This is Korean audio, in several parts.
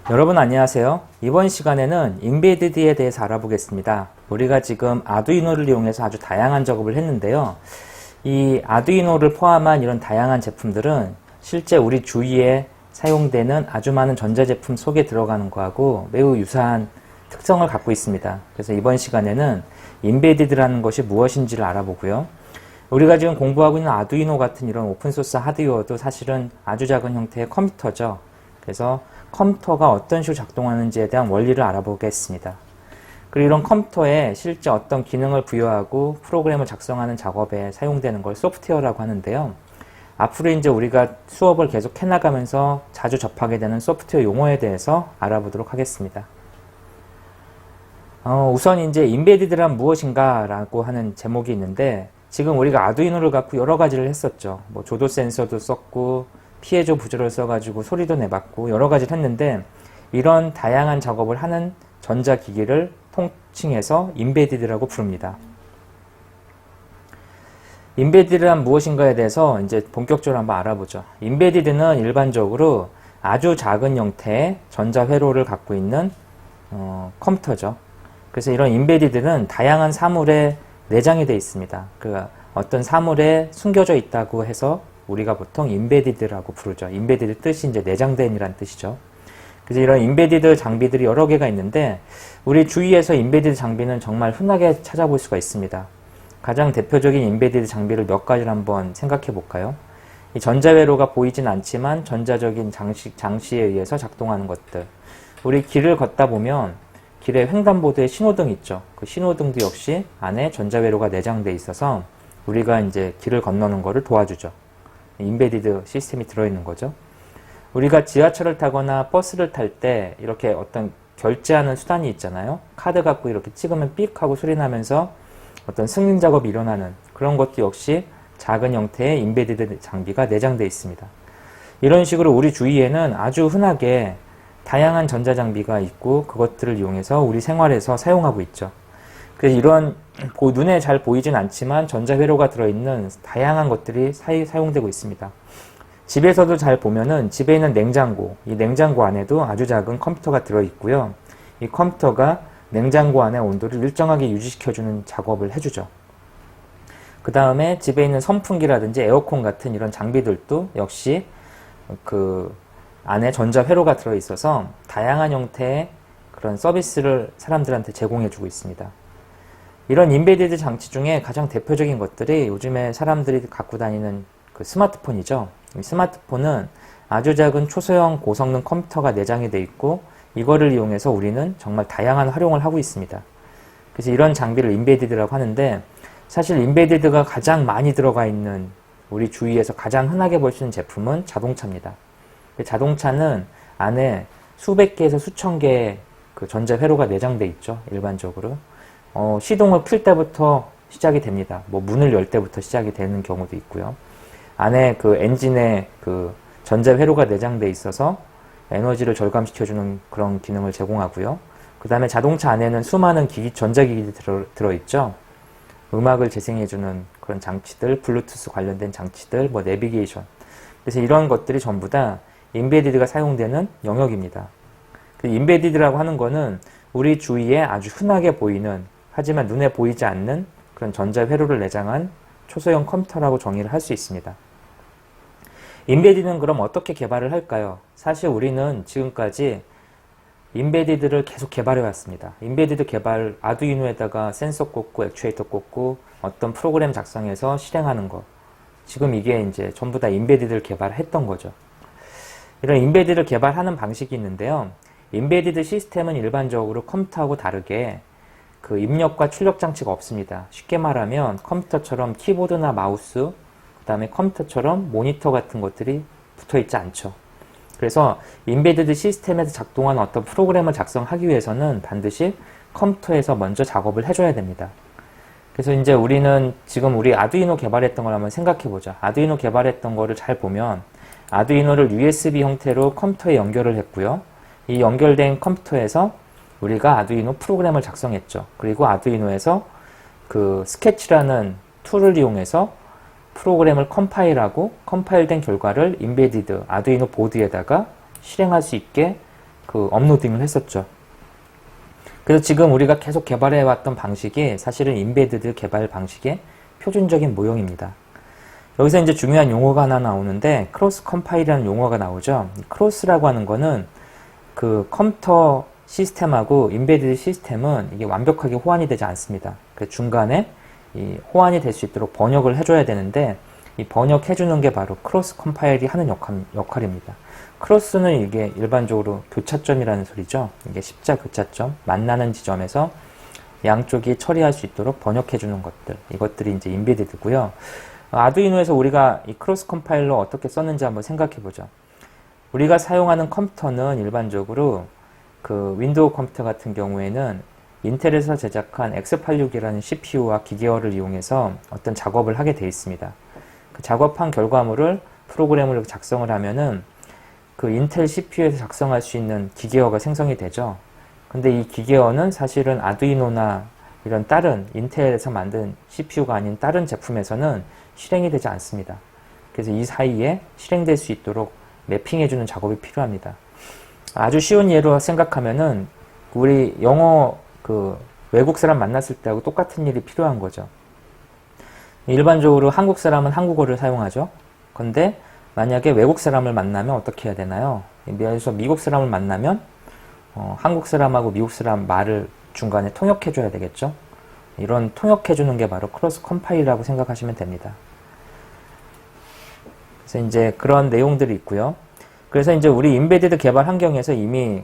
여러분 안녕하세요. 이번 시간에는 인베디드에 대해서 알아보겠습니다. 우리가 지금 아두이노를 이용해서 아주 다양한 작업을 했는데요. 이 아두이노를 포함한 이런 다양한 제품들은 실제 우리 주위에 사용되는 아주 많은 전자제품 속에 들어가는 거하고 매우 유사한 특성을 갖고 있습니다. 그래서 이번 시간에는 인베디드라는 것이 무엇인지를 알아보고요. 우리가 지금 공부하고 있는 아두이노 같은 이런 오픈소스 하드웨어도 사실은 아주 작은 형태의 컴퓨터죠. 그래서 컴퓨터가 어떤 식으로 작동하는지에 대한 원리를 알아보겠습니다. 그리고 이런 컴퓨터에 실제 어떤 기능을 부여하고 프로그램을 작성하는 작업에 사용되는 걸 소프트웨어라고 하는데요. 앞으로 이제 우리가 수업을 계속 해나가면서 자주 접하게 되는 소프트웨어 용어에 대해서 알아보도록 하겠습니다. 우선 이제 인베디드란 무엇인가 라고 하는 제목이 있는데, 지금 우리가 아두이노를 갖고 여러 가지를 했었죠. 뭐 조도 센서도 썼고 피에조 부조를 써가지고 소리도 내봤고 여러 가지를 했는데, 이런 다양한 작업을 하는 전자기기를 통칭해서 인베디드라고 부릅니다. 인베디드란 무엇인가에 대해서 이제 본격적으로 한번 알아보죠. 인베디드는 일반적으로 아주 작은 형태의 전자회로를 갖고 있는 컴퓨터죠. 그래서 이런 인베디드는 다양한 사물에 내장이 되어 있습니다. 그 어떤 사물에 숨겨져 있다고 해서 우리가 보통 인베디드라고 부르죠. 인베디드 뜻이 이제 내장된이란 뜻이죠. 그래서 이런 인베디드 장비들이 여러 개가 있는데, 우리 주위에서 인베디드 장비는 정말 흔하게 찾아볼 수가 있습니다. 가장 대표적인 인베디드 장비를 몇 가지를 한번 생각해 볼까요? 이 전자회로가 보이진 않지만 전자적인 장치에 의해서 작동하는 것들. 우리 길을 걷다 보면 길에 횡단보도에 신호등 있죠. 그 신호등도 역시 안에 전자회로가 내장되어 있어서 우리가 이제 길을 건너는 것을 도와주죠. 인베디드 시스템이 들어있는 거죠. 우리가 지하철을 타거나 버스를 탈 때 이렇게 어떤 결제하는 수단이 있잖아요. 카드 갖고 이렇게 찍으면 삑 하고 소리 나면서 어떤 승인 작업이 일어나는 그런 것도 역시 작은 형태의 인베디드 장비가 내장되어 있습니다. 이런 식으로 우리 주위에는 아주 흔하게 다양한 전자장비가 있고 그것들을 이용해서 우리 생활에서 사용하고 있죠. 그래서 이런 눈에 잘 보이진 않지만 전자회로가 들어있는 다양한 것들이 사용되고 있습니다. 집에서도 잘 보면은 집에 있는 냉장고, 이 냉장고 안에도 아주 작은 컴퓨터가 들어있고요. 이 컴퓨터가 냉장고 안의 온도를 일정하게 유지시켜주는 작업을 해주죠. 그 다음에 집에 있는 선풍기라든지 에어컨 같은 이런 장비들도 역시 그 안에 전자회로가 들어있어서 다양한 형태의 그런 서비스를 사람들한테 제공해주고 있습니다. 이런 인베디드 장치 중에 가장 대표적인 것들이 요즘에 사람들이 갖고 다니는 그 스마트폰이죠. 이 스마트폰은 아주 작은 초소형 고성능 컴퓨터가 내장이 되어 있고 이거를 이용해서 우리는 정말 다양한 활용을 하고 있습니다. 그래서 이런 장비를 인베디드라고 하는데, 사실 인베디드가 가장 많이 들어가 있는 우리 주위에서 가장 흔하게 볼 수 있는 제품은 자동차입니다. 자동차는 안에 수백 개에서 수천 개의 그 전자회로가 내장되어 있죠. 일반적으로. 시동을 풀 때부터 시작이 됩니다. 뭐 문을 열 때부터 시작이 되는 경우도 있고요. 안에 그 엔진에 그 전자회로가 내장되어 있어서 에너지를 절감시켜주는 그런 기능을 제공하고요. 그 다음에 자동차 안에는 수많은 전자기기들이 들어있죠. 음악을 재생해주는 그런 장치들, 블루투스 관련된 장치들, 뭐 내비게이션. 그래서 이런 것들이 전부 다 인베디드가 사용되는 영역입니다. 인베디드라고 하는 거는 우리 주위에 아주 흔하게 보이는, 하지만 눈에 보이지 않는 그런 전자회로를 내장한 초소형 컴퓨터라고 정의를 할 수 있습니다. 인베디드는 그럼 어떻게 개발을 할까요? 사실 우리는 지금까지 인베디드를 계속 개발해 왔습니다. 인베디드 개발, 아두이노에다가 센서 꽂고 액추에이터 꽂고 어떤 프로그램 작성해서 실행하는 거. 지금 이게 이제 전부 다 인베디드를 개발했던 거죠. 이런 인베디드를 개발하는 방식이 있는데요. 인베디드 시스템은 일반적으로 컴퓨터하고 다르게 그 입력과 출력 장치가 없습니다. 쉽게 말하면 컴퓨터처럼 키보드나 마우스, 그 다음에 컴퓨터처럼 모니터 같은 것들이 붙어 있지 않죠. 그래서 인베디드 시스템에서 작동하는 어떤 프로그램을 작성하기 위해서는 반드시 컴퓨터에서 먼저 작업을 해줘야 됩니다. 그래서 이제 우리는 지금 우리 아두이노 개발했던 걸 한번 생각해 보자. 아두이노 개발했던 거를 잘 보면 아두이노를 USB 형태로 컴퓨터에 연결을 했고요. 이 연결된 컴퓨터에서 우리가 아두이노 프로그램을 작성했죠. 그리고 아두이노에서 그 스케치라는 툴을 이용해서 프로그램을 컴파일하고 컴파일된 결과를 인베디드 아두이노 보드에다가 실행할 수 있게 그 업로딩을 했었죠. 그래서 지금 우리가 계속 개발해왔던 방식이 사실은 인베디드 개발 방식의 표준적인 모형입니다. 여기서 이제 중요한 용어가 하나 나오는데 크로스 컴파일이라는 용어가 나오죠. 크로스라고 하는 거는 그 컴퓨터 시스템하고 인베디드 시스템은 이게 완벽하게 호환이 되지 않습니다. 그 중간에 이 호환이 될 수 있도록 번역을 해줘야 되는데 이 번역해주는 게 바로 크로스 컴파일이 하는 역할입니다. 크로스는 이게 일반적으로 교차점이라는 소리죠. 이게 십자 교차점, 만나는 지점에서 양쪽이 처리할 수 있도록 번역해주는 것들, 이것들이 이제 인베디드고요. 아두이노에서 우리가 이 크로스 컴파일러 어떻게 썼는지 한번 생각해보죠. 우리가 사용하는 컴퓨터는 일반적으로 그 윈도우 컴퓨터 같은 경우에는 인텔에서 제작한 X86이라는 CPU와 기계어를 이용해서 어떤 작업을 하게 되어 있습니다. 그 작업한 결과물을 프로그램으로 작성을 하면은 그 인텔 CPU에서 작성할 수 있는 기계어가 생성이 되죠. 근데 이 기계어는 사실은 아두이노나 이런 다른 인텔에서 만든 CPU가 아닌 다른 제품에서는 실행이 되지 않습니다. 그래서 이 사이에 실행될 수 있도록 매핑해주는 작업이 필요합니다. 아주 쉬운 예로 생각하면은 우리 영어 그 외국 사람 만났을 때하고 똑같은 일이 필요한 거죠. 일반적으로 한국 사람은 한국어를 사용하죠. 근데 만약에 외국 사람을 만나면 어떻게 해야 되나요? 그래서 미국 사람을 만나면 한국 사람하고 미국 사람 말을 중간에 통역해줘야 되겠죠. 이런 통역해주는 게 바로 크로스 컴파일이라고 생각하시면 됩니다. 그래서 이제 그런 내용들이 있고요. 그래서 이제 우리 인베디드 개발 환경에서 이미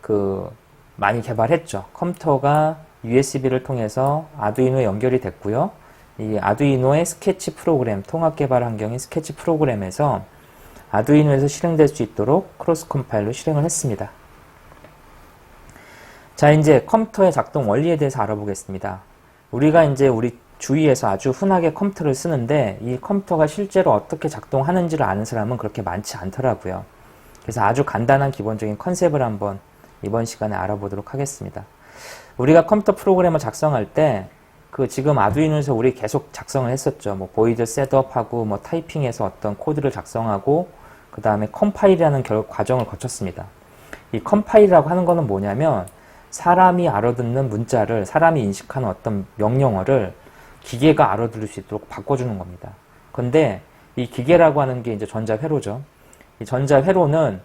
그 많이 개발했죠. 컴퓨터가 USB를 통해서 아두이노에 연결이 됐고요. 이 아두이노의 스케치 프로그램, 통합 개발 환경인 스케치 프로그램에서 아두이노에서 실행될 수 있도록 크로스 컴파일로 실행을 했습니다. 자, 이제 컴퓨터의 작동 원리에 대해서 알아보겠습니다. 우리가 이제 우리 주위에서 아주 흔하게 컴퓨터를 쓰는데 이 컴퓨터가 실제로 어떻게 작동하는지를 아는 사람은 그렇게 많지 않더라고요. 그래서 아주 간단한 기본적인 컨셉을 한번 이번 시간에 알아보도록 하겠습니다. 우리가 컴퓨터 프로그램을 작성할 때 그 지금 아두이노에서 우리 계속 작성을 했었죠. 뭐 보이드 셋업하고 뭐 타이핑해서 어떤 코드를 작성하고 그 다음에 컴파일이라는 과정을 거쳤습니다. 이 컴파일이라고 하는 거는 뭐냐면 사람이 알아듣는 문자를 사람이 인식하는 어떤 명령어를 기계가 알아들을 수 있도록 바꿔주는 겁니다. 근데 이 기계라고 하는 게 이제 전자회로죠. 이 전자회로는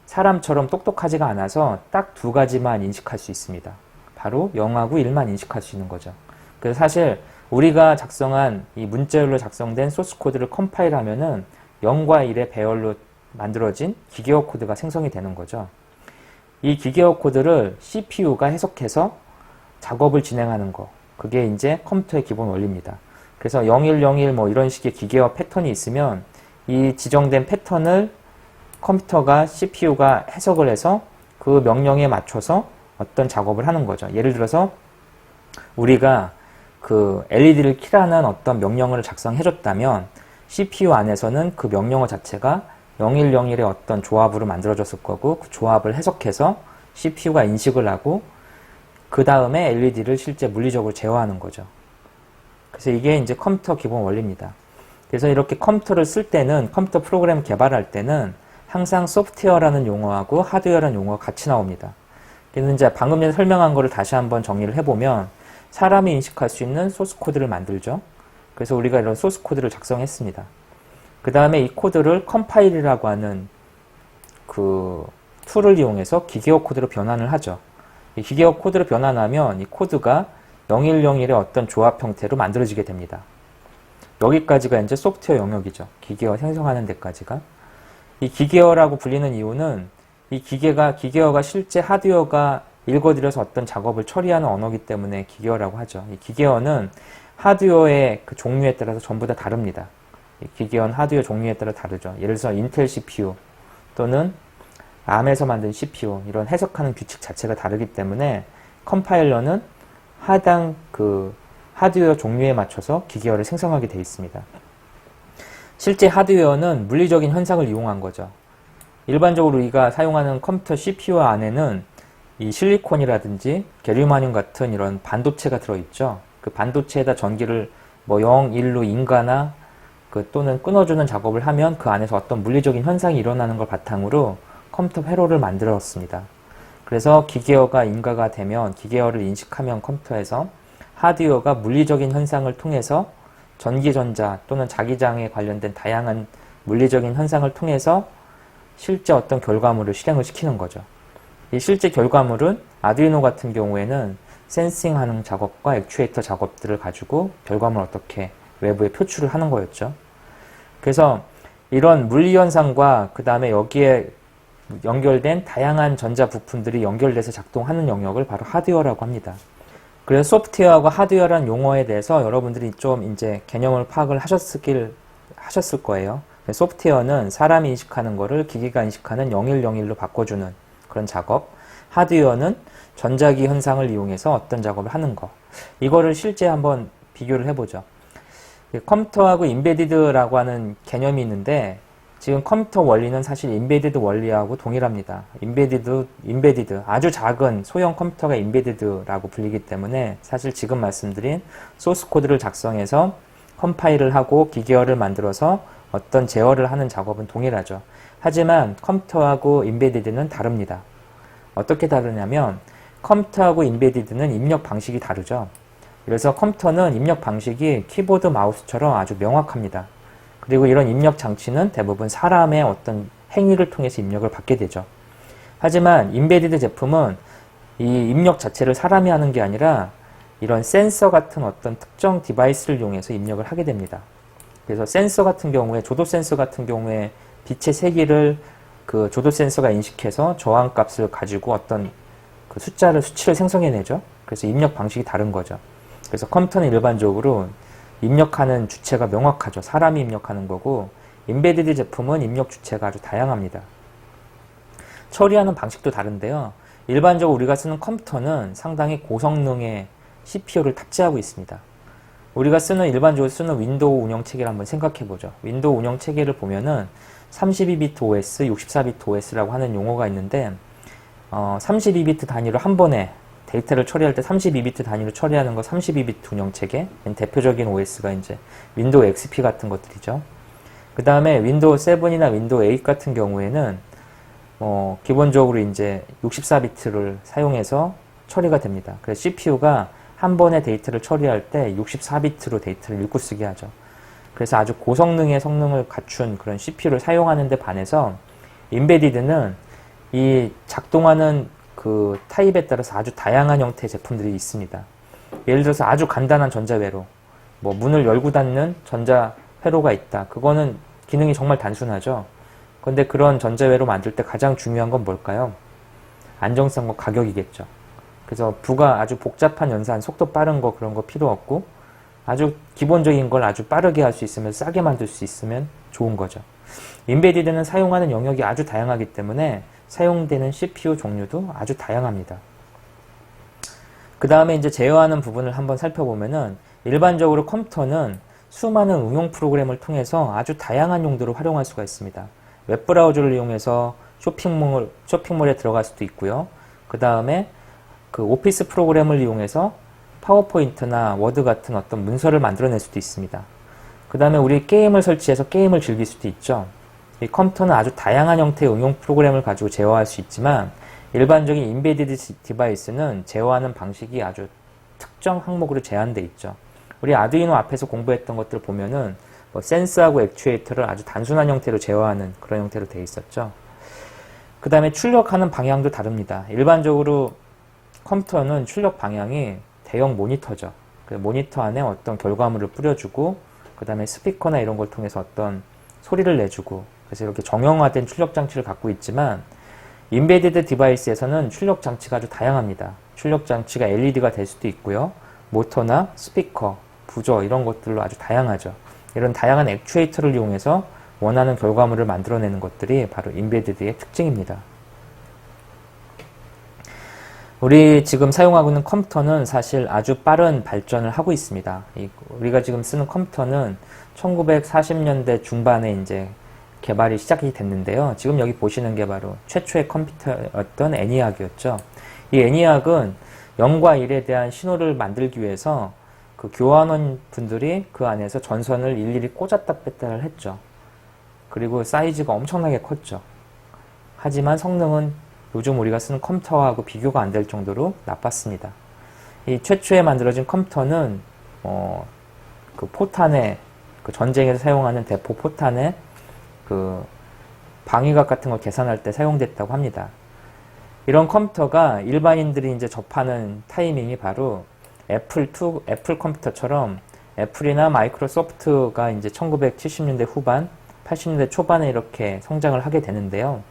사람처럼 똑똑하지가 않아서 딱 두 가지만 인식할 수 있습니다. 바로 0하고 1만 인식할 수 있는 거죠. 그래서 사실 우리가 작성한 이 문자열로 작성된 소스 코드를 컴파일하면은 0과 1의 배열로 만들어진 기계어 코드가 생성이 되는 거죠. 이 기계어 코드를 CPU가 해석해서 작업을 진행하는 거. 그게 이제 컴퓨터의 기본 원리입니다. 그래서 0101 뭐 이런 식의 기계어 패턴이 있으면 이 지정된 패턴을 컴퓨터가 CPU가 해석을 해서 그 명령에 맞춰서 어떤 작업을 하는 거죠. 예를 들어서 우리가 그 LED를 켜라는 어떤 명령어를 작성해줬다면 CPU 안에서는 그 명령어 자체가 0101의 어떤 조합으로 만들어졌을 거고 그 조합을 해석해서 CPU가 인식을 하고 그 다음에 LED를 실제 물리적으로 제어하는 거죠. 그래서 이게 이제 컴퓨터 기본 원리입니다. 그래서 이렇게 컴퓨터를 쓸 때는 컴퓨터 프로그램 개발할 때는 항상 소프트웨어라는 용어하고 하드웨어라는 용어가 같이 나옵니다. 그래서 이제 방금 전에 설명한 거를 다시 한번 정리를 해보면 사람이 인식할 수 있는 소스 코드를 만들죠. 그래서 우리가 이런 소스 코드를 작성했습니다. 그 다음에 이 코드를 컴파일이라고 하는 그 툴을 이용해서 기계어 코드로 변환을 하죠. 이 기계어 코드로 변환하면 이 코드가 0101의 어떤 조합 형태로 만들어지게 됩니다. 여기까지가 이제 소프트웨어 영역이죠. 기계어 생성하는 데까지가. 이 기계어라고 불리는 이유는 이 기계어가 실제 하드웨어가 읽어들여서 어떤 작업을 처리하는 언어이기 때문에 기계어라고 하죠. 이 기계어는 하드웨어의 그 종류에 따라서 전부 다 다릅니다. 이 기계어는 하드웨어 종류에 따라 다르죠. 예를 들어서 인텔 CPU 또는 ARM에서 만든 CPU 이런 해석하는 규칙 자체가 다르기 때문에 컴파일러는 하당 그 하드웨어 종류에 맞춰서 기계어를 생성하게 되어 있습니다. 실제 하드웨어는 물리적인 현상을 이용한 거죠. 일반적으로 우리가 사용하는 컴퓨터 CPU 안에는 이 실리콘이라든지 게르마늄 같은 이런 반도체가 들어있죠. 그 반도체에다 전기를 뭐 0, 1로 인가나 또는 끊어주는 작업을 하면 그 안에서 어떤 물리적인 현상이 일어나는 걸 바탕으로 컴퓨터 회로를 만들었습니다. 그래서 기계어가 인가가 되면, 기계어를 인식하면 컴퓨터에서 하드웨어가 물리적인 현상을 통해서 전기전자 또는 자기장에 관련된 다양한 물리적인 현상을 통해서 실제 어떤 결과물을 실행을 시키는 거죠. 이 실제 결과물은 아두이노 같은 경우에는 센싱하는 작업과 액추에이터 작업들을 가지고 결과물을 어떻게 외부에 표출을 하는 거였죠. 그래서 이런 물리현상과 그 다음에 여기에 연결된 다양한 전자 부품들이 연결돼서 작동하는 영역을 바로 하드웨어라고 합니다. 그래서 소프트웨어하고 하드웨어라는 용어에 대해서 여러분들이 좀 이제 개념을 파악을 하셨을 거예요. 소프트웨어는 사람이 인식하는 거를 기계가 인식하는 0101로 바꿔주는 그런 작업, 하드웨어는 전자기 현상을 이용해서 어떤 작업을 하는 거, 이거를 실제 한번 비교를 해보죠. 컴퓨터하고 인베디드라고 하는 개념이 있는데, 지금 컴퓨터 원리는 사실 인베디드 원리하고 동일합니다. 인베디드, 아주 작은 소형 컴퓨터가 인베디드라고 불리기 때문에 사실 지금 말씀드린 소스 코드를 작성해서 컴파일을 하고 기계어를 만들어서 어떤 제어를 하는 작업은 동일하죠. 하지만 컴퓨터하고 인베디드는 다릅니다. 어떻게 다르냐면 컴퓨터하고 인베디드는 입력 방식이 다르죠. 그래서 컴퓨터는 입력 방식이 키보드 마우스처럼 아주 명확합니다. 그리고 이런 입력 장치는 대부분 사람의 어떤 행위를 통해서 입력을 받게 되죠. 하지만 인베디드 제품은 이 입력 자체를 사람이 하는 게 아니라 이런 센서 같은 어떤 특정 디바이스를 이용해서 입력을 하게 됩니다. 그래서 센서 같은 경우에, 조도 센서 같은 경우에 빛의 세기를 그 조도 센서가 인식해서 저항값을 가지고 어떤 그 수치를 생성해내죠. 그래서 입력 방식이 다른 거죠. 그래서 컴퓨터는 일반적으로 입력하는 주체가 명확하죠. 사람이 입력하는 거고, 인베디드 제품은 입력 주체가 아주 다양합니다. 처리하는 방식도 다른데요. 일반적으로 우리가 쓰는 컴퓨터는 상당히 고성능의 CPU를 탑재하고 있습니다. 우리가 일반적으로 쓰는 윈도우 운영체계를 한번 생각해보죠. 윈도우 운영체계를 보면은 32비트 OS, 64비트 OS라고 하는 용어가 있는데, 32비트 단위로 한 번에 데이터를 처리할 때 32비트 단위로 처리하는 거 32비트 운영체계, 대표적인 OS가 이제 윈도우 XP 같은 것들이죠. 그 다음에 윈도우 7이나 윈도우 8 같은 경우에는 기본적으로 이제 64비트를 사용해서 처리가 됩니다. 그래서 CPU가 한 번에 데이터를 처리할 때 64비트로 데이터를 읽고 쓰게 하죠. 그래서 아주 고성능의 성능을 갖춘 그런 CPU를 사용하는 데 반해서 인베디드는 이 작동하는 그 타입에 따라서 아주 다양한 형태의 제품들이 있습니다. 예를 들어서 아주 간단한 전자회로, 뭐 문을 열고 닫는 전자회로가 있다. 그거는 기능이 정말 단순하죠. 그런데 그런 전자회로 만들 때 가장 중요한 건 뭘까요? 안정성과 가격이겠죠. 그래서 부가 아주 복잡한 연산, 속도 빠른 거 그런 거 필요 없고 아주 기본적인 걸 아주 빠르게 할 수 있으면, 싸게 만들 수 있으면 좋은 거죠. 인베디드는 사용하는 영역이 아주 다양하기 때문에 사용되는 CPU 종류도 아주 다양합니다. 그 다음에 이제 제어하는 부분을 한번 살펴보면은, 일반적으로 컴퓨터는 수많은 응용 프로그램을 통해서 아주 다양한 용도로 활용할 수가 있습니다. 웹브라우저를 이용해서 쇼핑몰에 들어갈 수도 있고요. 그 다음에 그 오피스 프로그램을 이용해서 파워포인트나 워드 같은 어떤 문서를 만들어낼 수도 있습니다. 그 다음에 우리 게임을 설치해서 게임을 즐길 수도 있죠. 이 컴퓨터는 아주 다양한 형태의 응용 프로그램을 가지고 제어할 수 있지만, 일반적인 인베디드 디바이스는 제어하는 방식이 아주 특정 항목으로 제한되어 있죠. 우리 아두이노 앞에서 공부했던 것들 보면은 센스하고 액추에이터를 아주 단순한 형태로 제어하는 그런 형태로 되어 있었죠. 그 다음에 출력하는 방향도 다릅니다. 일반적으로 컴퓨터는 출력 방향이 대형 모니터죠. 그 모니터 안에 어떤 결과물을 뿌려주고, 그 다음에 스피커나 이런 걸 통해서 어떤 소리를 내주고, 그래서 이렇게 정형화된 출력 장치를 갖고 있지만, 인베디드 디바이스에서는 출력 장치가 아주 다양합니다. 출력 장치가 LED가 될 수도 있고요. 모터나 스피커, 부저 이런 것들로 아주 다양하죠. 이런 다양한 액추에이터를 이용해서 원하는 결과물을 만들어내는 것들이 바로 인베디드의 특징입니다. 우리 지금 사용하고 있는 컴퓨터는 사실 아주 빠른 발전을 하고 있습니다. 우리가 지금 쓰는 컴퓨터는 1940년대 중반에 이제 개발이 시작이 됐는데요. 지금 여기 보시는 게 바로 최초의 컴퓨터였던 애니악이었죠. 이 애니악은 0과 1에 대한 신호를 만들기 위해서 그 교환원 분들이 그 안에서 전선을 일일이 꽂았다 뺐다를 했죠. 그리고 사이즈가 엄청나게 컸죠. 하지만 성능은 요즘 우리가 쓰는 컴퓨터하고 비교가 안 될 정도로 나빴습니다. 이 최초에 만들어진 컴퓨터는 그 포탄에 그 전쟁에서 사용하는 대포 포탄에 그 방위각 같은 걸 계산할 때 사용됐다고 합니다. 이런 컴퓨터가 일반인들이 이제 접하는 타이밍이 바로 애플 컴퓨터처럼 애플이나 마이크로소프트가 이제 1970년대 후반, 80년대 초반에 이렇게 성장을 하게 되는데요.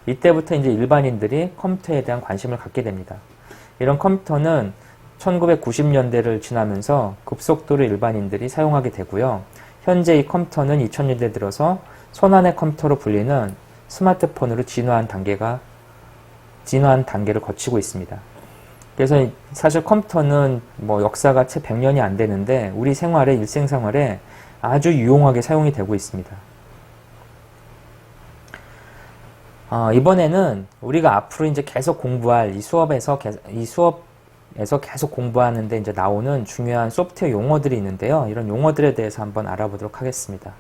이때부터 이제 일반인들이 컴퓨터에 대한 관심을 갖게 됩니다. 이런 컴퓨터는 1990년대를 지나면서 급속도로 일반인들이 사용하게 되고요. 현재 이 컴퓨터는 2000년대 들어서 손안의 컴퓨터로 불리는 스마트폰으로 진화한 단계를 거치고 있습니다. 그래서 사실 컴퓨터는 뭐 역사가 채 100년이 안 되는데 우리 생활에, 일생생활에 아주 유용하게 사용이 되고 있습니다. 이번에는 우리가 앞으로 이제 계속 공부할 이 수업에서 계속 공부하는데 이제 나오는 중요한 소프트웨어 용어들이 있는데요. 이런 용어들에 대해서 한번 알아보도록 하겠습니다.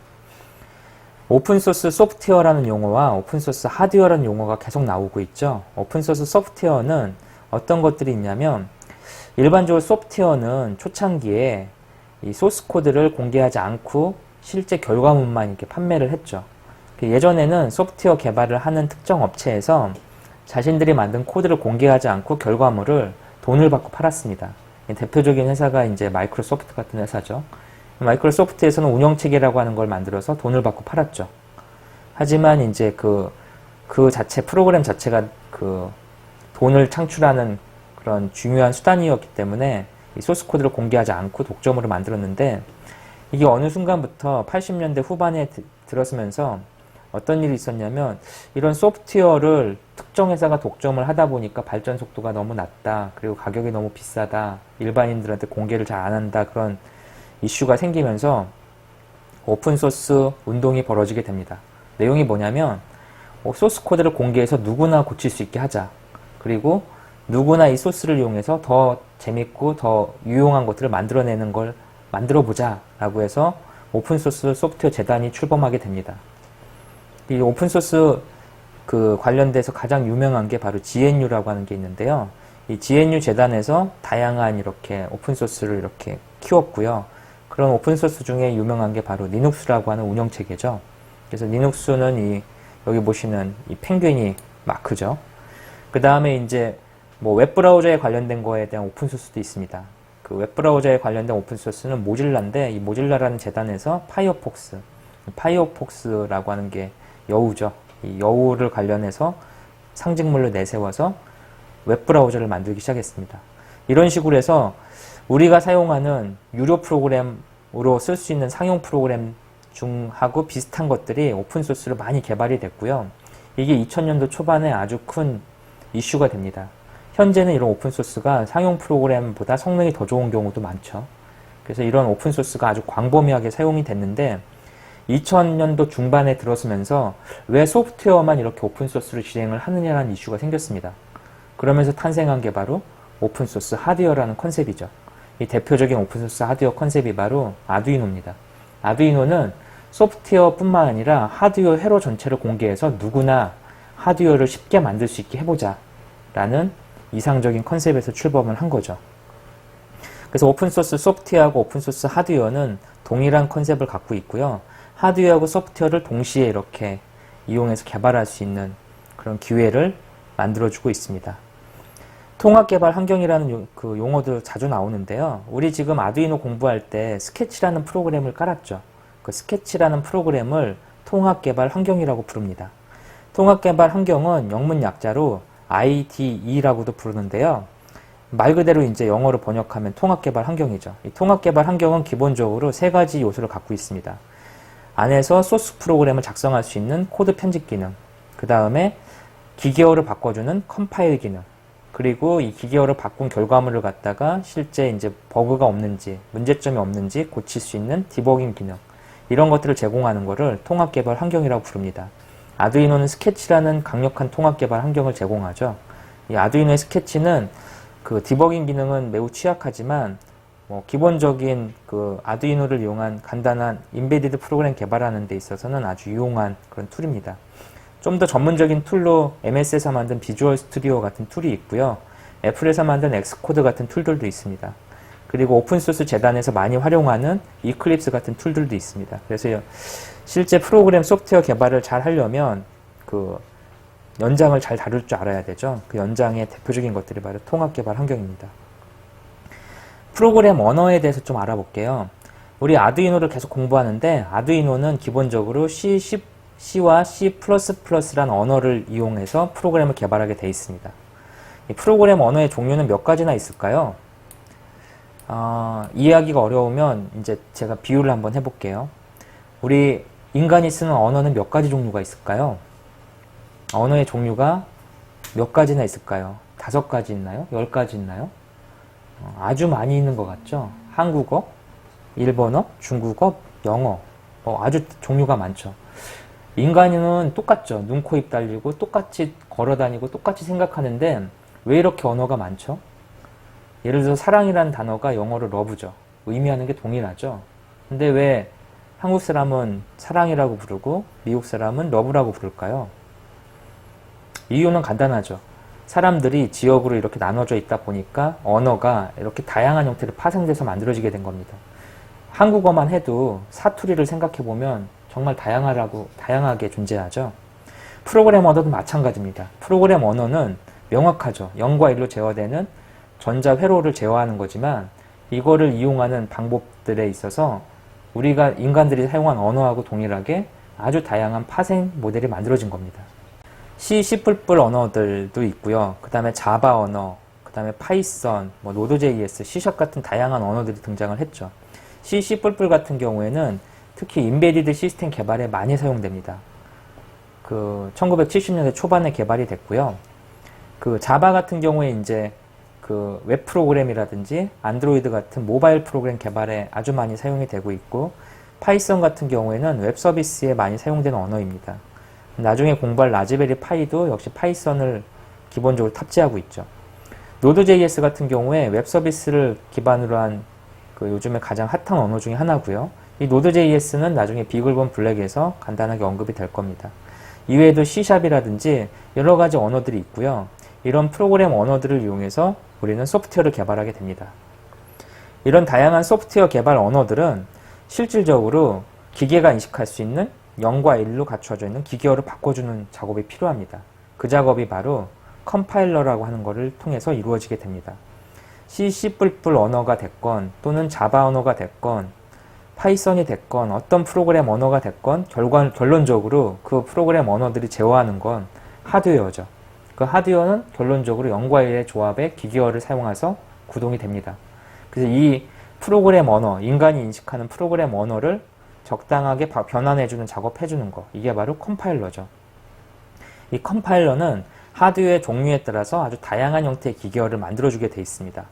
오픈소스 소프트웨어라는 용어와 오픈소스 하드웨어라는 용어가 계속 나오고 있죠. 오픈소스 소프트웨어는 어떤 것들이 있냐면, 일반적으로 소프트웨어는 초창기에 이 소스 코드를 공개하지 않고 실제 결과물만 이렇게 판매를 했죠. 예전에는 소프트웨어 개발을 하는 특정 업체에서 자신들이 만든 코드를 공개하지 않고 결과물을 돈을 받고 팔았습니다. 대표적인 회사가 이제 마이크로소프트 같은 회사죠. 마이크로소프트에서는 운영체계라고 하는 걸 만들어서 돈을 받고 팔았죠. 하지만 이제 그 프로그램 자체가 그 돈을 창출하는 그런 중요한 수단이었기 때문에 이 소스 코드를 공개하지 않고 독점으로 만들었는데, 이게 어느 순간부터 80년대 후반에 들어서면서 어떤 일이 있었냐면, 이런 소프트웨어를 특정 회사가 독점을 하다 보니까 발전 속도가 너무 낮다, 그리고 가격이 너무 비싸다, 일반인들한테 공개를 잘 안 한다, 그런 이슈가 생기면서 오픈소스 운동이 벌어지게 됩니다. 내용이 뭐냐면, 소스 코드를 공개해서 누구나 고칠 수 있게 하자. 그리고 누구나 이 소스를 이용해서 더 재밌고 더 유용한 것들을 만들어내는 걸 만들어보자 라고 해서 오픈소스 소프트웨어 재단이 출범하게 됩니다. 이 오픈소스 그 관련돼서 가장 유명한 게 바로 GNU라고 하는 게 있는데요. 이 GNU 재단에서 다양한 이렇게 오픈소스를 이렇게 키웠고요. 그런 오픈소스 중에 유명한 게 바로 리눅스라고 하는 운영체계죠. 그래서 리눅스는 여기 보시는 이 펭귄이 마크죠. 그 다음에 이제 뭐 웹브라우저에 관련된 거에 대한 오픈소스도 있습니다. 그 웹브라우저에 관련된 오픈소스는 모질라인데, 이 모질라라는 재단에서 파이어폭스라고 하는 게 여우죠. 이 여우를 관련해서 상징물로 내세워서 웹브라우저를 만들기 시작했습니다. 이런 식으로 해서 우리가 사용하는 유료 프로그램으로 쓸 수 있는 상용 프로그램 중하고 비슷한 것들이 오픈소스로 많이 개발이 됐고요. 이게 2000년도 초반에 아주 큰 이슈가 됩니다. 현재는 이런 오픈소스가 상용 프로그램보다 성능이 더 좋은 경우도 많죠. 그래서 이런 오픈소스가 아주 광범위하게 사용이 됐는데, 2000년도 중반에 들어서면서 왜 소프트웨어만 이렇게 오픈소스를 진행을 하느냐라는 이슈가 생겼습니다. 그러면서 탄생한 게 바로 오픈소스 하드웨어라는 컨셉이죠. 이 대표적인 오픈소스 하드웨어 컨셉이 바로 아두이노입니다. 아두이노는 소프트웨어뿐만 아니라 하드웨어 회로 전체를 공개해서 누구나 하드웨어를 쉽게 만들 수 있게 해보자 라는 이상적인 컨셉에서 출범을 한 거죠. 그래서 오픈소스 소프트웨어하고 오픈소스 하드웨어는 동일한 컨셉을 갖고 있고요. 하드웨어하고 소프트웨어를 동시에 이렇게 이용해서 개발할 수 있는 그런 기회를 만들어주고 있습니다. 통합개발 환경이라는 그 용어도 자주 나오는데요. 우리 지금 아두이노 공부할 때 스케치라는 프로그램을 깔았죠. 그 스케치라는 프로그램을 통합개발 환경이라고 부릅니다. 통합개발 환경은 영문 약자로 IDE라고도 부르는데요. 말 그대로 이제 영어로 번역하면 통합개발 환경이죠. 이 통합개발 환경은 기본적으로 세 가지 요소를 갖고 있습니다. 안에서 소스 프로그램을 작성할 수 있는 코드 편집 기능, 그 다음에 기계어를 바꿔주는 컴파일 기능, 그리고 이 기계어를 바꾼 결과물을 갖다가 실제 이제 버그가 없는지, 문제점이 없는지 고칠 수 있는 디버깅 기능, 이런 것들을 제공하는 것을 통합 개발 환경이라고 부릅니다. 아두이노는 스케치라는 강력한 통합 개발 환경을 제공하죠. 이 아두이노의 스케치는 그 디버깅 기능은 매우 취약하지만 기본적인 그 아두이노를 이용한 간단한 인베디드 프로그램 개발하는 데 있어서는 아주 유용한 그런 툴입니다. 좀 더 전문적인 툴로 MS에서 만든 비주얼 스튜디오 같은 툴이 있고요. 애플에서 만든 엑스코드 같은 툴들도 있습니다. 그리고 오픈소스 재단에서 많이 활용하는 이클립스 같은 툴들도 있습니다. 그래서 실제 프로그램 소프트웨어 개발을 잘 하려면 그 연장을 잘 다룰 줄 알아야 되죠. 그 연장의 대표적인 것들이 바로 통합 개발 환경입니다. 프로그램 언어에 대해서 좀 알아볼게요. 우리 아두이노를 계속 공부하는데 아두이노는 기본적으로 C와 C++란 언어를 이용해서 프로그램을 개발하게 되어 있습니다. 이 프로그램 언어의 종류는 몇 가지나 있을까요? 이해하기가 어려우면 이제 제가 비유를 한번 해볼게요. 우리 인간이 쓰는 언어는 몇 가지 종류가 있을까요? 언어의 종류가 몇 가지나 있을까요? 5가지 있나요? 10가지 있나요? 아주 많이 있는 것 같죠? 한국어, 일본어, 중국어, 영어, 아주 종류가 많죠. 인간은 똑같죠. 눈, 코, 입 달리고 똑같이 걸어다니고 똑같이 생각하는데 왜 이렇게 언어가 많죠? 예를 들어서 사랑이라는 단어가 영어로 러브죠. 의미하는 게 동일하죠. 근데 왜 한국 사람은 사랑이라고 부르고 미국 사람은 러브라고 부를까요? 이유는 간단하죠. 사람들이 지역으로 이렇게 나눠져 있다 보니까 언어가 이렇게 다양한 형태로 파생돼서 만들어지게 된 겁니다. 한국어만 해도 사투리를 생각해보면 정말 다양하게 존재하죠. 프로그램 언어도 마찬가지입니다. 프로그램 언어는 명확하죠. 0과 1로 제어되는 전자 회로를 제어하는 거지만 이거를 이용하는 방법들에 있어서 우리가 인간들이 사용한 언어하고 동일하게 아주 다양한 파생 모델이 만들어진 겁니다. C++ 언어들도 있고요. 그 다음에 자바 언어, 그 다음에 파이썬, 노드.js, C# 같은 다양한 언어들이 등장을 했죠. C++ 같은 경우에는 특히 인베디드 시스템 개발에 많이 사용됩니다. 1970년대 초반에 개발이 됐고요. 자바 같은 경우에 이제 웹 프로그램이라든지 안드로이드 같은 모바일 프로그램 개발에 아주 많이 사용이 되고 있고, 파이썬 같은 경우에는 웹 서비스에 많이 사용되는 언어입니다. 나중에 공부할 라즈베리 파이도 역시 파이썬을 기본적으로 탑재하고 있죠. 노드.js 같은 경우에 웹 서비스를 기반으로 한 요즘에 가장 핫한 언어 중에 하나고요. 이 노드.js는 나중에 비글본 블랙에서 간단하게 언급이 될 겁니다. 이외에도 C샵이라든지 여러 가지 언어들이 있고요. 이런 프로그램 언어들을 이용해서 우리는 소프트웨어를 개발하게 됩니다. 이런 다양한 소프트웨어 개발 언어들은 실질적으로 기계가 인식할 수 있는 0과 1로 갖춰져 있는 기계어를 바꿔주는 작업이 필요합니다. 그 작업이 바로 컴파일러라고 하는 것을 통해서 이루어지게 됩니다. C++ 언어가 됐건 또는 자바 언어가 됐건 파이썬이 됐건 어떤 프로그램 언어가 됐건 결론적으로 그 프로그램 언어들이 제어하는 건 하드웨어죠. 그 하드웨어는 결론적으로 0과 1의 조합의 기계어를 사용해서 구동이 됩니다. 그래서 이 프로그램 언어, 인간이 인식하는 프로그램 언어를 적당하게 변환해주는 작업해주는 거, 이게 바로 컴파일러죠. 이 컴파일러는 하드웨어의 종류에 따라서 아주 다양한 형태의 기계어를 만들어주게 되어 있습니다.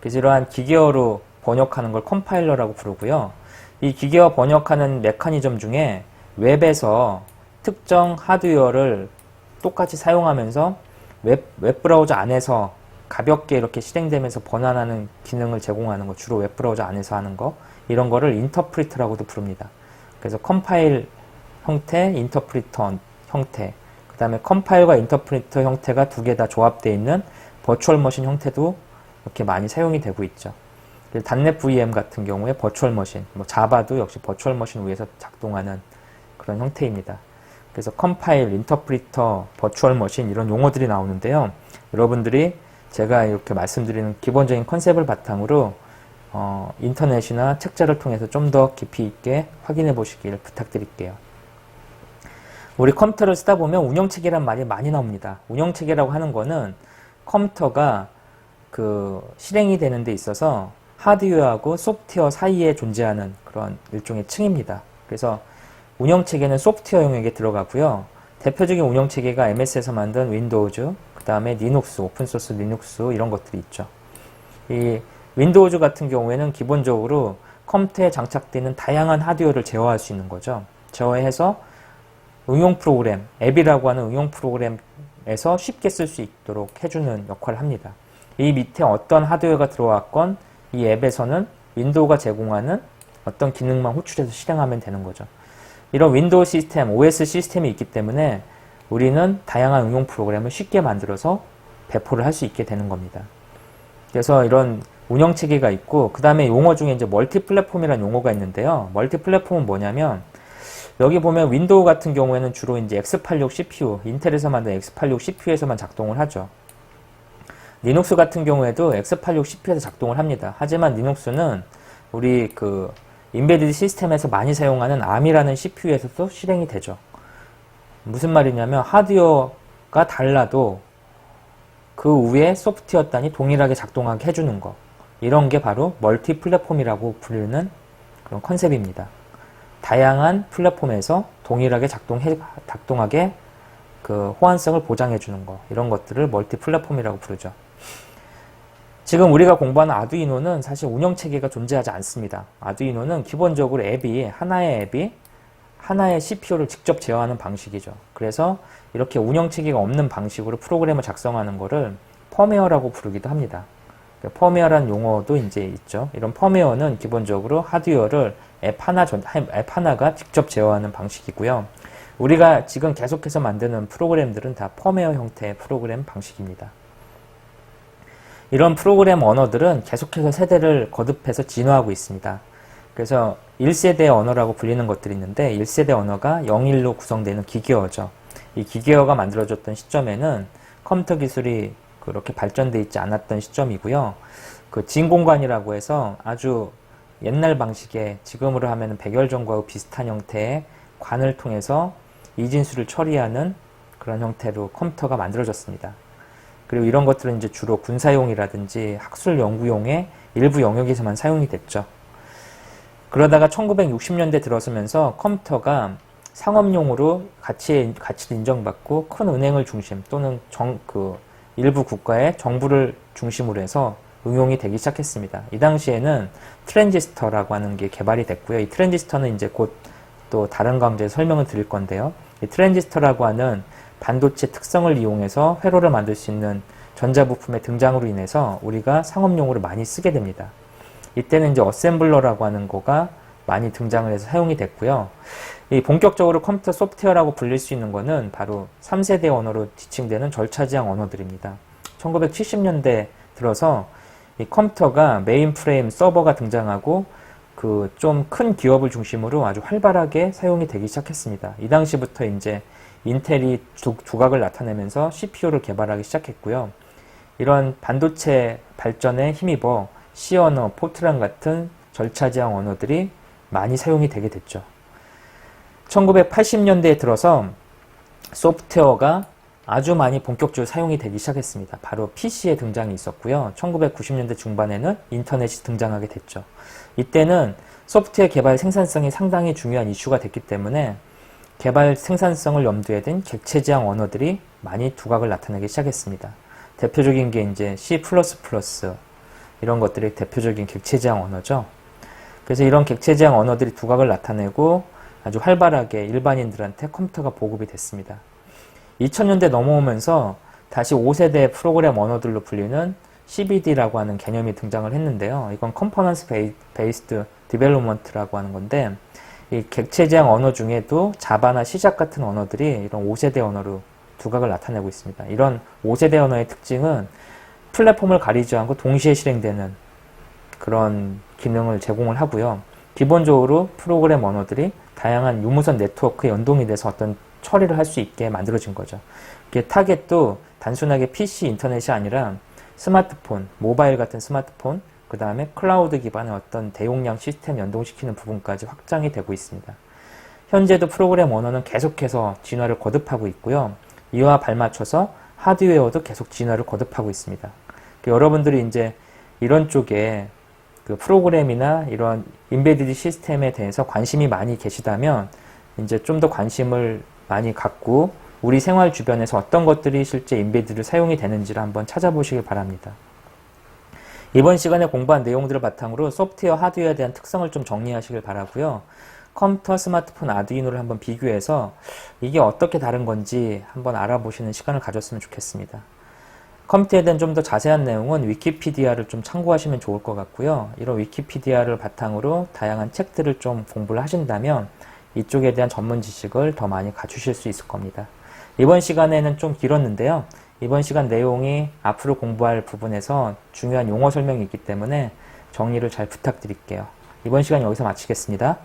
그래서 이러한 기계어로 번역하는 걸 컴파일러라고 부르고요. 이 기계어 번역하는 메커니즘 중에 웹에서 특정 하드웨어를 똑같이 사용하면서 웹브라우저 안에서 가볍게 이렇게 실행되면서 번안하는 기능을 제공하는 거, 주로 웹브라우저 안에서 하는 거, 이런 거를 인터프리터라고도 부릅니다. 그래서 컴파일 형태, 인터프리터 형태, 그 다음에 컴파일과 인터프리터 형태가 두 개 다 조합되어 있는 버추얼 머신 형태도 이렇게 많이 사용이 되고 있죠. 단넷 VM 같은 경우에 버추얼 머신, 자바도 역시 버추얼 머신 위에서 작동하는 그런 형태입니다. 그래서 컴파일, 인터프리터, 버추얼 머신 이런 용어들이 나오는데요. 여러분들이 제가 이렇게 말씀드리는 기본적인 컨셉을 바탕으로 인터넷이나 책자를 통해서 좀 더 깊이 있게 확인해 보시길 부탁드릴게요. 우리 컴퓨터를 쓰다 보면 운영체계란 말이 많이 나옵니다. 운영체계라고 하는 거는 컴퓨터가 실행이 되는 데 있어서 하드웨어하고 소프트웨어 사이에 존재하는 그런 일종의 층입니다. 그래서 운영체계는 소프트웨어 영역에 들어가고요. 대표적인 운영체계가 MS에서 만든 윈도우즈, 그 다음에 리눅스, 오픈소스 리눅스 이런 것들이 있죠. 이 윈도우즈 같은 경우에는 기본적으로 컴퓨터에 장착되는 다양한 하드웨어를 제어할 수 있는 거죠. 제어해서 응용 프로그램, 앱이라고 하는 응용 프로그램에서 쉽게 쓸 수 있도록 해주는 역할을 합니다. 이 밑에 어떤 하드웨어가 들어왔건 이 앱에서는 윈도우가 제공하는 어떤 기능만 호출해서 실행하면 되는 거죠. 이런 윈도우 시스템, OS 시스템이 있기 때문에 우리는 다양한 응용 프로그램을 쉽게 만들어서 배포를 할 수 있게 되는 겁니다. 그래서 이런 운영 체계가 있고, 그 다음에 용어 중에 이제 멀티 플랫폼이라는 용어가 있는데요. 멀티 플랫폼은 뭐냐면, 여기 보면 윈도우 같은 경우에는 주로 이제 x86 CPU, 인텔에서 만든 x86 CPU에서만 작동을 하죠. 리눅스 같은 경우에도 x86 CPU에서 작동을 합니다. 하지만 리눅스는 우리 그 인베디드 시스템에서 많이 사용하는 ARM이라는 CPU에서도 실행이 되죠. 무슨 말이냐면 하드웨어가 달라도 그 위에 소프트웨어 단이 동일하게 작동하게 해주는 거. 이런 게 바로 멀티 플랫폼이라고 부르는 그런 컨셉입니다. 다양한 플랫폼에서 동일하게 작동하게 그 호환성을 보장해 주는 거. 이런 것들을 멀티 플랫폼이라고 부르죠. 지금 우리가 공부하는 아두이노는 사실 운영체계가 존재하지 않습니다. 아두이노는 기본적으로 하나의 앱이 하나의 CPU를 직접 제어하는 방식이죠. 그래서 이렇게 운영체계가 없는 방식으로 프로그램을 작성하는 거를 펌웨어라고 부르기도 합니다. 펌웨어라는 용어도 이제 있죠. 이런 펌웨어는 기본적으로 하드웨어를 앱 하나가 직접 제어하는 방식이고요. 우리가 지금 계속해서 만드는 프로그램들은 다 펌웨어 형태의 프로그램 방식입니다. 이런 프로그램 언어들은 계속해서 세대를 거듭해서 진화하고 있습니다. 그래서 1세대 언어라고 불리는 것들이 있는데 1세대 언어가 01로 구성되는 기계어죠. 이 기계어가 만들어졌던 시점에는 컴퓨터 기술이 그렇게 발전되어 있지 않았던 시점이고요. 그 진공관이라고 해서 아주 옛날 방식의 지금으로 하면 백열전구하고 비슷한 형태의 관을 통해서 이진수를 처리하는 그런 형태로 컴퓨터가 만들어졌습니다. 그리고 이런 것들은 이제 주로 군사용이라든지 학술 연구용의 일부 영역에서만 사용이 됐죠. 그러다가 1960년대 들어서면서 컴퓨터가 상업용으로 가치를 인정받고 큰 은행을 중심 또는 일부 국가의 정부를 중심으로 해서 응용이 되기 시작했습니다. 이 당시에는 트랜지스터라고 하는 게 개발이 됐고요. 이 트랜지스터는 이제 곧 또 다른 강좌에서 설명을 드릴 건데요. 이 트랜지스터라고 하는 반도체 특성을 이용해서 회로를 만들 수 있는 전자부품의 등장으로 인해서 우리가 상업용으로 많이 쓰게 됩니다. 이때는 이제 어셈블러라고 하는 거가 많이 등장을 해서 사용이 됐고요. 이 본격적으로 컴퓨터 소프트웨어라고 불릴 수 있는 거는 바로 3세대 언어로 지칭되는 절차지향 언어들입니다. 1970년대 들어서 이 컴퓨터가 메인프레임 서버가 등장하고 그 좀 큰 기업을 중심으로 아주 활발하게 사용이 되기 시작했습니다. 이 당시부터 이제 인텔이 두각을 나타내면서 CPU를 개발하기 시작했고요. 이런 반도체 발전에 힘입어 C 언어, 포트란 같은 절차지향 언어들이 많이 사용이 되게 됐죠. 1980년대에 들어서 소프트웨어가 아주 많이 본격적으로 사용이 되기 시작했습니다. 바로 PC의 등장이 있었고요. 1990년대 중반에는 인터넷이 등장하게 됐죠. 이때는 소프트웨어 개발 생산성이 상당히 중요한 이슈가 됐기 때문에 개발 생산성을 염두에 둔 객체지향 언어들이 많이 두각을 나타내기 시작했습니다. 대표적인 게 이제 C++ 이런 것들이 대표적인 객체지향 언어죠. 그래서 이런 객체지향 언어들이 두각을 나타내고 아주 활발하게 일반인들한테 컴퓨터가 보급이 됐습니다. 2000년대 넘어오면서 다시 5세대 프로그램 언어들로 불리는 CBD라고 하는 개념이 등장을 했는데요. 이건 Components Based Development라고 하는 건데 이 객체지향 언어 중에도 자바나 C# 같은 언어들이 이런 5세대 언어로 두각을 나타내고 있습니다. 이런 5세대 언어의 특징은 플랫폼을 가리지 않고 동시에 실행되는 그런 기능을 제공을 하고요. 기본적으로 프로그램 언어들이 다양한 유무선 네트워크에 연동이 돼서 어떤 처리를 할 수 있게 만들어진 거죠. 이게 타겟도 단순하게 PC, 인터넷이 아니라 스마트폰, 모바일 같은 스마트폰, 그 다음에 클라우드 기반의 어떤 대용량 시스템 연동시키는 부분까지 확장이 되고 있습니다. 현재도 프로그램 언어는 계속해서 진화를 거듭하고 있고요. 이와 발맞춰서 하드웨어도 계속 진화를 거듭하고 있습니다. 여러분들이 이제 이런 쪽에 그 프로그램이나 이런 인베디드 시스템에 대해서 관심이 많이 계시다면 이제 좀 더 관심을 많이 갖고 우리 생활 주변에서 어떤 것들이 실제 인베디드로 사용이 되는지를 한번 찾아보시길 바랍니다. 이번 시간에 공부한 내용들을 바탕으로 소프트웨어, 하드웨어에 대한 특성을 좀 정리하시길 바라고요. 컴퓨터, 스마트폰, 아두이노를 한번 비교해서 이게 어떻게 다른 건지 한번 알아보시는 시간을 가졌으면 좋겠습니다. 컴퓨터에 대한 좀 더 자세한 내용은 위키피디아를 좀 참고하시면 좋을 것 같고요. 이런 위키피디아를 바탕으로 다양한 책들을 좀 공부를 하신다면 이쪽에 대한 전문 지식을 더 많이 갖추실 수 있을 겁니다. 이번 시간에는 좀 길었는데요. 이번 시간 내용이 앞으로 공부할 부분에서 중요한 용어 설명이 있기 때문에 정리를 잘 부탁드릴게요. 이번 시간 여기서 마치겠습니다.